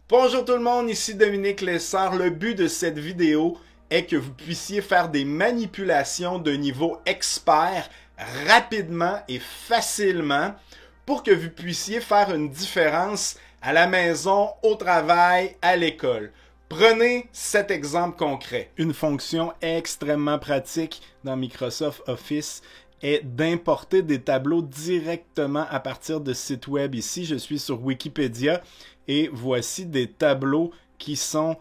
Bonjour tout le monde, ici Dominique Lessard. Le but de cette vidéo est que vous puissiez faire des manipulations de niveau expert rapidement et facilement pour que vous puissiez faire une différence à la maison, au travail, à l'école. Prenez cet exemple concret. Une fonction extrêmement pratique dans Microsoft Office est d'importer des tableaux directement à partir de sites web. Ici, je suis sur Wikipédia et voici des tableaux qui sont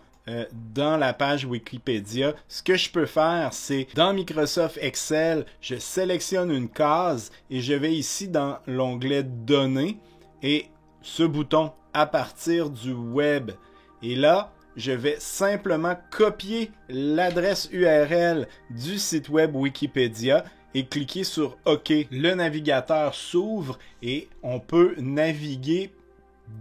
dans la page Wikipédia. Ce que je peux faire, c'est dans Microsoft Excel, je sélectionne une case et je vais ici dans l'onglet Données et ce bouton à partir du web. Et là, je vais simplement copier l'adresse URL du site web Wikipédia et cliquer sur OK. Le navigateur s'ouvre et on peut naviguer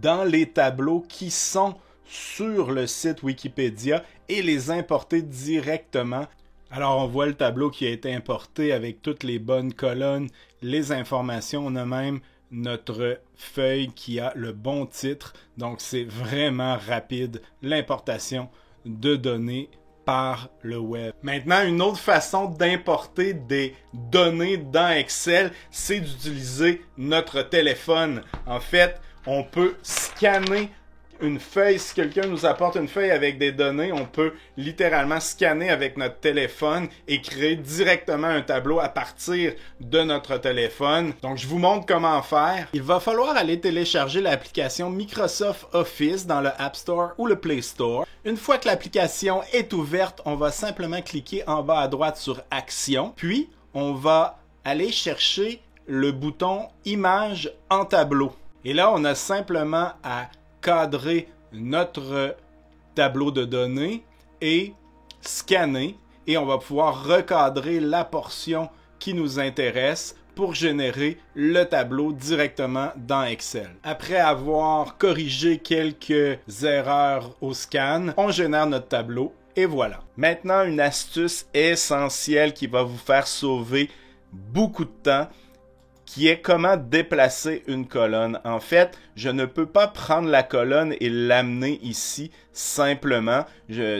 dans les tableaux qui sont sur le site Wikipédia et les importer directement. Alors on voit le tableau qui a été importé avec toutes les bonnes colonnes, les informations. On a même notre feuille qui a le bon titre. Donc c'est vraiment rapide l'importation de données par le web. Maintenant, une autre façon d'importer des données dans Excel, c'est d'utiliser notre téléphone. En fait, on peut scanner une feuille. Si quelqu'un nous apporte une feuille avec des données, on peut littéralement scanner avec notre téléphone et créer directement un tableau à partir de notre téléphone. Donc, je vous montre comment faire. Il va falloir aller télécharger l'application Microsoft Office dans le App Store ou le Play Store. Une fois que l'application est ouverte, on va simplement cliquer en bas à droite sur Action, puis on va aller chercher le bouton Images en tableau. Et là, on a simplement à cadrer notre tableau de données et scanner et on va pouvoir recadrer la portion qui nous intéresse pour générer le tableau directement dans Excel. Après avoir corrigé quelques erreurs au scan, on génère notre tableau et voilà. Maintenant, une astuce essentielle qui va vous faire sauver beaucoup de temps, qui est comment déplacer une colonne. En fait, je ne peux pas prendre la colonne et l'amener ici simplement.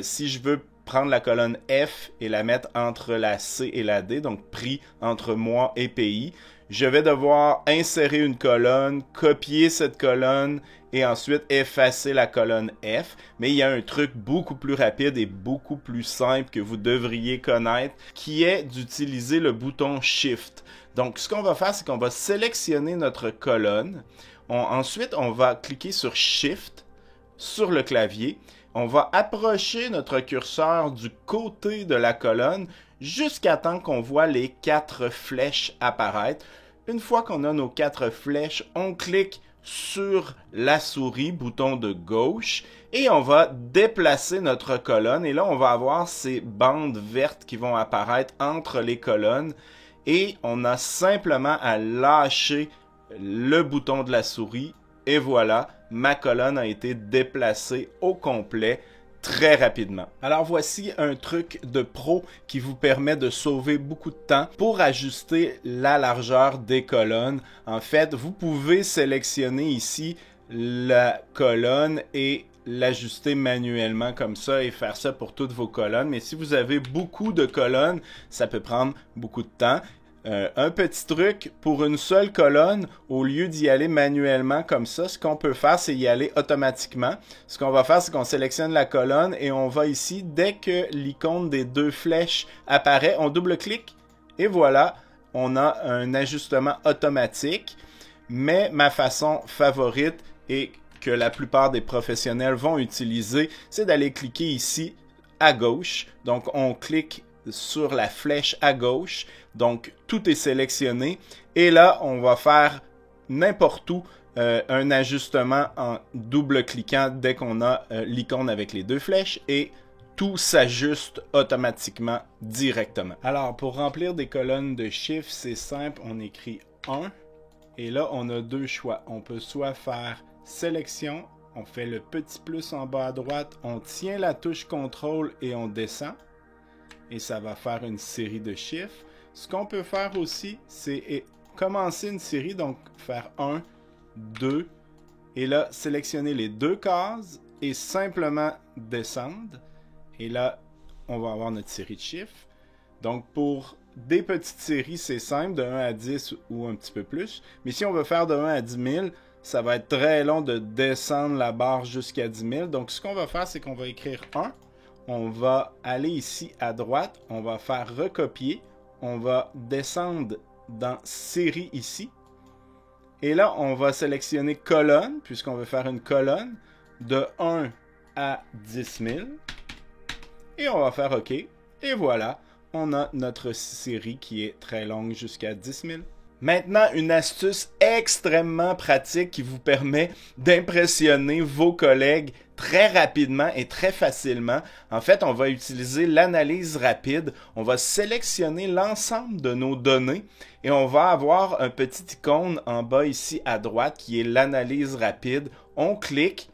Si je veux prendre la colonne F et la mettre entre la C et la D, donc prix entre mois et pays, je vais devoir insérer une colonne, copier cette colonne et ensuite effacer la colonne F. Mais il y a un truc beaucoup plus rapide et beaucoup plus simple que vous devriez connaître, qui est d'utiliser le bouton Shift. Donc, ce qu'on va faire, c'est qu'on va sélectionner notre colonne. Ensuite, on va cliquer sur Shift sur le clavier. On va approcher notre curseur du côté de la colonne jusqu'à temps qu'on voit les 4 flèches apparaître. Une fois qu'on a nos 4 flèches, on clique sur la souris, bouton de gauche, et on va déplacer notre colonne. Et là, on va avoir ces bandes vertes qui vont apparaître entre les colonnes. Et on a simplement à lâcher le bouton de la souris. Et voilà, ma colonne a été déplacée au complet très rapidement. Alors voici un truc de pro qui vous permet de sauver beaucoup de temps pour ajuster la largeur des colonnes. En fait, vous pouvez sélectionner ici la colonne et l'ajuster manuellement comme ça et faire ça pour toutes vos colonnes. Mais si vous avez beaucoup de colonnes, ça peut prendre beaucoup de temps. Un petit truc, pour une seule colonne, au lieu d'y aller manuellement comme ça, ce qu'on peut faire, c'est y aller automatiquement. Ce qu'on va faire, c'est qu'on sélectionne la colonne et on va ici, dès que l'icône des 2 flèches apparaît, on double-clique et voilà, on a un ajustement automatique. Mais ma façon favorite et que la plupart des professionnels vont utiliser, c'est d'aller cliquer ici à gauche. Donc, on clique sur la flèche à gauche. Donc, tout est sélectionné. Et là, on va faire n'importe où un ajustement en double-cliquant dès qu'on a l'icône avec les 2 flèches et tout s'ajuste automatiquement directement. Alors, pour remplir des colonnes de chiffres, c'est simple. On écrit 1 et là, on a 2 choix. On peut soit faire sélection, on fait le petit plus en bas à droite, on tient la touche contrôle et on descend. Et ça va faire une série de chiffres. Ce qu'on peut faire aussi, c'est commencer une série, donc faire 1, 2, et là, sélectionner les 2 cases et simplement descendre. Et là, on va avoir notre série de chiffres. Donc, pour des petites séries, c'est simple, de 1 à 10 ou un petit peu plus. Mais si on veut faire de 1 à 10 000, ça va être très long de descendre la barre jusqu'à 10 000. Donc, ce qu'on va faire, c'est qu'on va écrire 1. On va aller ici à droite. On va faire recopier. On va descendre dans série ici. Et là, on va sélectionner colonne, puisqu'on veut faire une colonne de 1 à 10 000. Et on va faire OK. Et voilà, on a notre série qui est très longue jusqu'à 10 000. Maintenant, une astuce extrêmement pratique qui vous permet d'impressionner vos collègues très rapidement et très facilement. En fait, on va utiliser l'analyse rapide. On va sélectionner l'ensemble de nos données et on va avoir un petit icône en bas ici à droite qui est l'analyse rapide. On clique.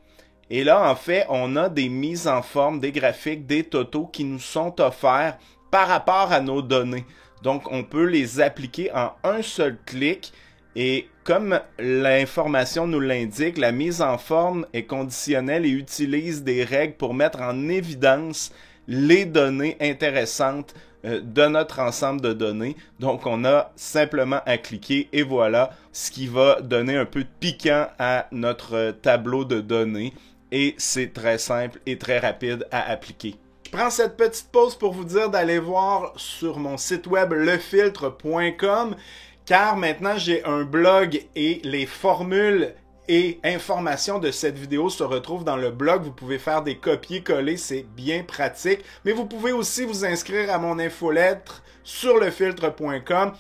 Et là, en fait, on a des mises en forme, des graphiques, des totaux qui nous sont offerts par rapport à nos données. Donc, on peut les appliquer en un seul clic. Et comme l'information nous l'indique, la mise en forme est conditionnelle et utilise des règles pour mettre en évidence les données intéressantes de notre ensemble de données. Donc, on a simplement à cliquer et voilà, ce qui va donner un peu de piquant à notre tableau de données. Et c'est très simple et très rapide à appliquer. Je prends cette petite pause pour vous dire d'aller voir sur mon site web lefiltre.com car maintenant j'ai un blog et les formules et informations de cette vidéo se retrouvent dans le blog. Vous pouvez faire des copier-coller, c'est bien pratique. Mais vous pouvez aussi vous inscrire à mon infolettre sur lefiltre.com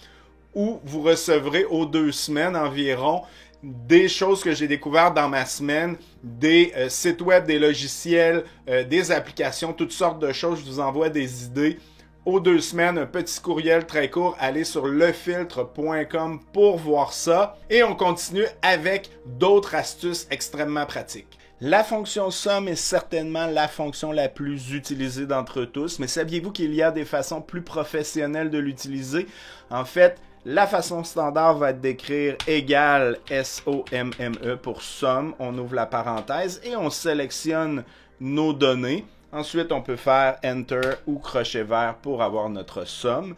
où vous recevrez aux 2 semaines environ des choses que j'ai découvertes dans ma semaine, des sites web, des logiciels, des applications, toutes sortes de choses. Je vous envoie des idées. Aux 2 semaines, un petit courriel très court. Allez sur lefiltre.com pour voir ça. Et on continue avec d'autres astuces extrêmement pratiques. La fonction somme est certainement la fonction la plus utilisée d'entre tous, mais saviez-vous qu'il y a des façons plus professionnelles de l'utiliser? En fait, la façon standard va être d'écrire égal S-O-M-M-E pour somme. On ouvre la parenthèse et on sélectionne nos données. Ensuite, on peut faire Enter ou crochet vert pour avoir notre somme.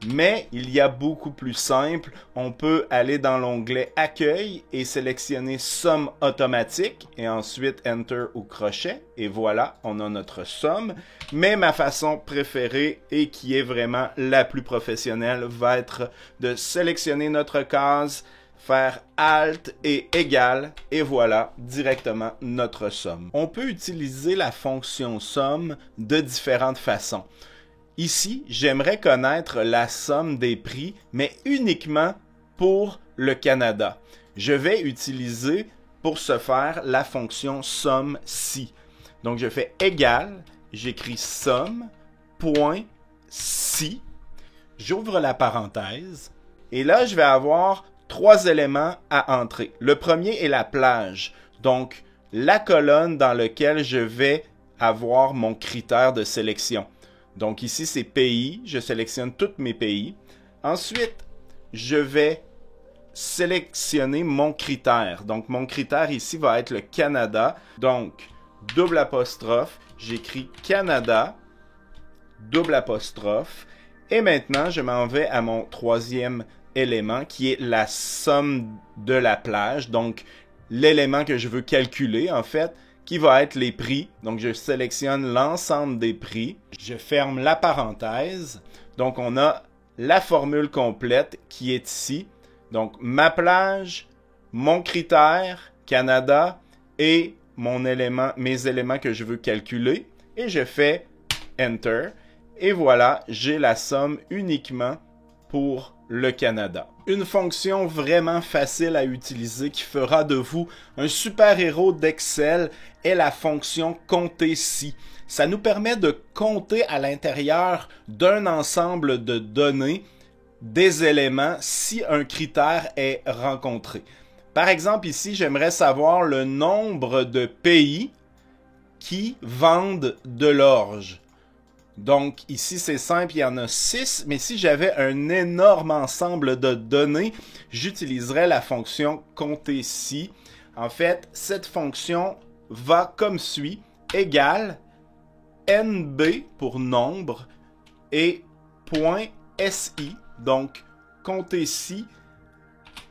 Mais il y a beaucoup plus simple. On peut aller dans l'onglet Accueil et sélectionner Somme automatique et ensuite Enter ou crochet. Et voilà, on a notre somme. Mais ma façon préférée et qui est vraiment la plus professionnelle va être de sélectionner notre case, faire Alt et égal, et voilà directement notre somme. On peut utiliser la fonction somme de différentes façons. Ici, j'aimerais connaître la somme des prix, mais uniquement pour le Canada. Je vais utiliser pour ce faire la fonction somme-si. Donc, je fais égal, j'écris somme, point, si, j'ouvre la parenthèse, et là, je vais avoir 3 éléments à entrer. Le premier est la plage, donc la colonne dans laquelle je vais avoir mon critère de sélection. Donc ici, c'est pays. Je sélectionne tous mes pays. Ensuite, je vais sélectionner mon critère. Donc, mon critère ici va être le Canada. Donc, double apostrophe. J'écris Canada, double apostrophe. Et maintenant, je m'en vais à mon 3e élément qui est la somme de la plage. Donc, l'élément que je veux calculer, en fait, qui va être les prix. Donc, je sélectionne l'ensemble des prix. Je ferme la parenthèse. Donc, on a la formule complète qui est ici. Donc, ma plage, mon critère, Canada, et mes éléments que je veux calculer. Et je fais Enter. Et voilà, j'ai la somme uniquement pour le Canada. Une fonction vraiment facile à utiliser qui fera de vous un super-héros d'Excel est la fonction compter si. Ça nous permet de compter à l'intérieur d'un ensemble de données des éléments si un critère est rencontré. Par exemple, ici, j'aimerais savoir le nombre de pays qui vendent de l'orge. Donc, ici, c'est simple, il y en a 6, mais si j'avais un énorme ensemble de données, j'utiliserais la fonction compter si. En fait, cette fonction va comme suit, égale NB pour nombre et .SI, donc comptez ci,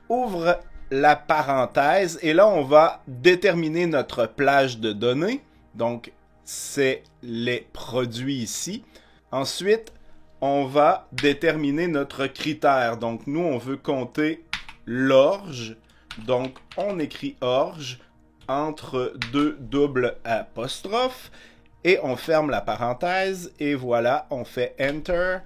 ouvre la parenthèse, et là on va déterminer notre plage de données, donc c'est les produits ici. Ensuite, on va déterminer notre critère, donc nous on veut compter l'orge, donc on écrit orge entre deux doubles apostrophes, et on ferme la parenthèse, et voilà, on fait Enter,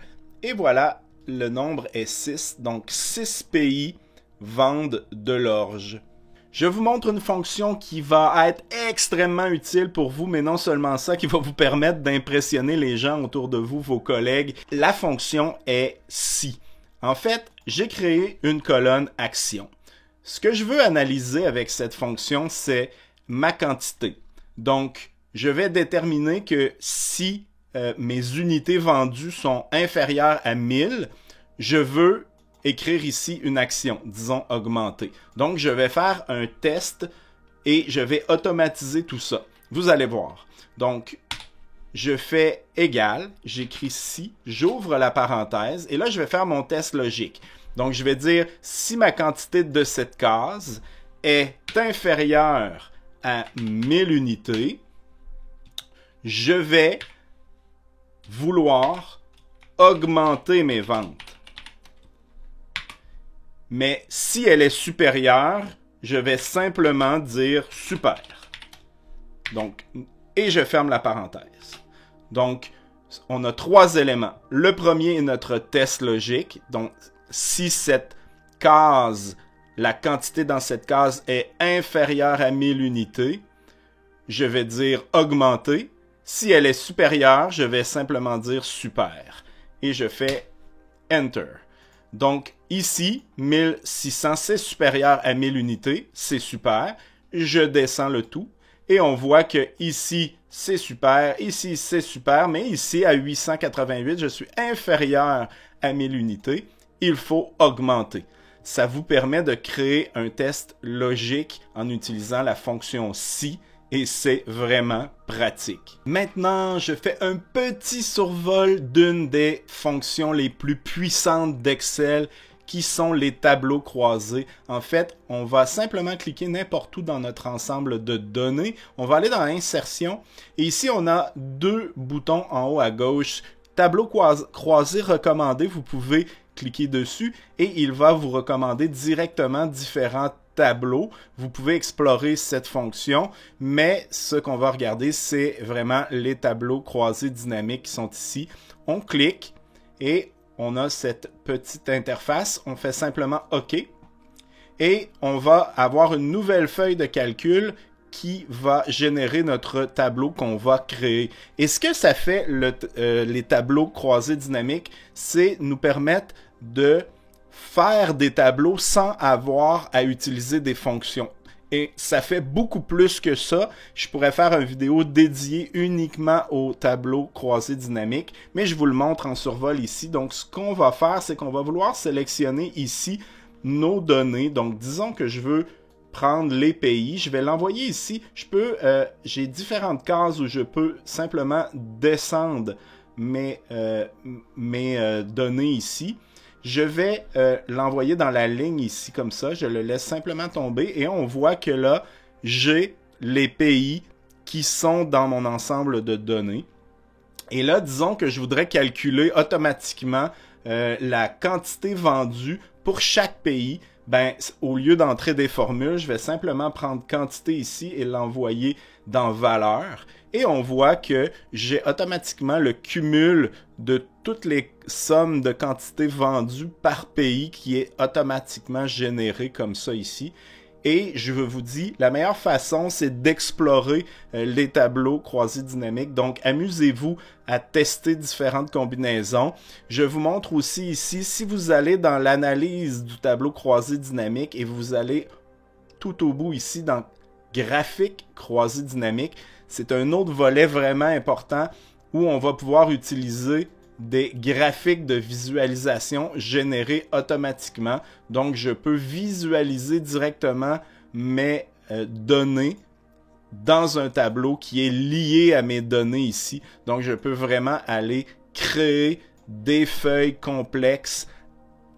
et voilà, le nombre est 6, donc 6 pays vendent de l'orge. Je vous montre une fonction qui va être extrêmement utile pour vous, mais non seulement ça, qui va vous permettre d'impressionner les gens autour de vous, vos collègues. La fonction est ci. En fait, j'ai créé une colonne action. Ce que je veux analyser avec cette fonction, c'est ma quantité. Donc, je vais déterminer que si mes unités vendues sont inférieures à 1000, je veux écrire ici une action, disons augmenter. Donc, je vais faire un test et je vais automatiser tout ça. Vous allez voir. Donc, je fais égal, j'écris ci, j'ouvre la parenthèse et là, je vais faire mon test logique. Donc, je vais dire si ma quantité de cette case est inférieure à 1000 unités, je vais vouloir augmenter mes ventes. Mais si elle est supérieure, je vais simplement dire super. Donc, et je ferme la parenthèse. Donc, on a 3 éléments. Le premier est notre test logique. Donc, si cette case, la quantité dans cette case est inférieure à 1000 unités, je vais dire augmenter. Si elle est supérieure, je vais simplement dire super. Et je fais Enter. Donc, ici, 1600, c'est supérieur à 1000 unités, c'est super. Je descends le tout et on voit que ici, c'est super, ici, c'est super, mais ici, à 888, je suis inférieur à 1000 unités. Il faut augmenter. Ça vous permet de créer un test logique en utilisant la fonction si. Et c'est vraiment pratique. Maintenant, je fais un petit survol d'une des fonctions les plus puissantes d'Excel, qui sont les tableaux croisés. En fait, on va simplement cliquer n'importe où dans notre ensemble de données. On va aller dans Insertion. Et ici, on a 2 boutons en haut à gauche. Tableau croisé recommandé, vous pouvez cliquer dessus et il va vous recommander directement différents tableau. Vous pouvez explorer cette fonction, mais ce qu'on va regarder, c'est vraiment les tableaux croisés dynamiques qui sont ici. On clique et on a cette petite interface. On fait simplement OK et on va avoir une nouvelle feuille de calcul qui va générer notre tableau qu'on va créer. Et ce que ça fait, les tableaux croisés dynamiques, c'est nous permettre de faire des tableaux sans avoir à utiliser des fonctions. Et ça fait beaucoup plus que ça. Je pourrais faire une vidéo dédiée uniquement aux tableaux croisés dynamiques, mais je vous le montre en survol ici. Donc, ce qu'on va faire, c'est qu'on va vouloir sélectionner ici nos données. Donc, disons que je veux prendre les pays. Je vais l'envoyer ici. J'ai différentes cases où je peux simplement descendre mes données ici. Je vais l'envoyer dans la ligne ici comme ça. Je le laisse simplement tomber et on voit que là, j'ai les pays qui sont dans mon ensemble de données. Et là, disons que je voudrais calculer automatiquement la quantité vendue pour chaque pays. Ben, au lieu d'entrer des formules, je vais simplement prendre quantité ici et l'envoyer dans valeur. Et on voit que j'ai automatiquement le cumul de toutes les sommes de quantité vendues par pays qui est automatiquement généré comme ça ici. Et je vous dis, la meilleure façon, c'est d'explorer les tableaux croisés dynamiques. Donc, amusez-vous à tester différentes combinaisons. Je vous montre aussi ici, si vous allez dans l'analyse du tableau croisé dynamique et vous allez tout au bout ici dans graphique croisé dynamique, c'est un autre volet vraiment important où on va pouvoir utiliser des graphiques de visualisation générés automatiquement. Donc, je peux visualiser directement mes données dans un tableau qui est lié à mes données ici. Donc, je peux vraiment aller créer des feuilles complexes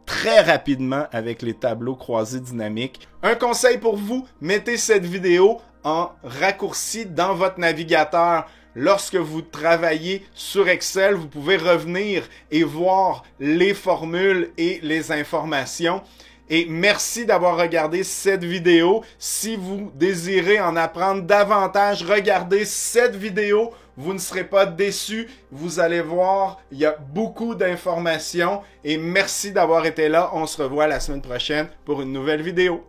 très rapidement avec les tableaux croisés dynamiques. Un conseil pour vous, mettez cette vidéo en raccourci dans votre navigateur. Lorsque vous travaillez sur Excel, vous pouvez revenir et voir les formules et les informations. Et merci d'avoir regardé cette vidéo. Si vous désirez en apprendre davantage, regardez cette vidéo. Vous ne serez pas déçus. Vous allez voir, il y a beaucoup d'informations. Et merci d'avoir été là. On se revoit la semaine prochaine pour une nouvelle vidéo.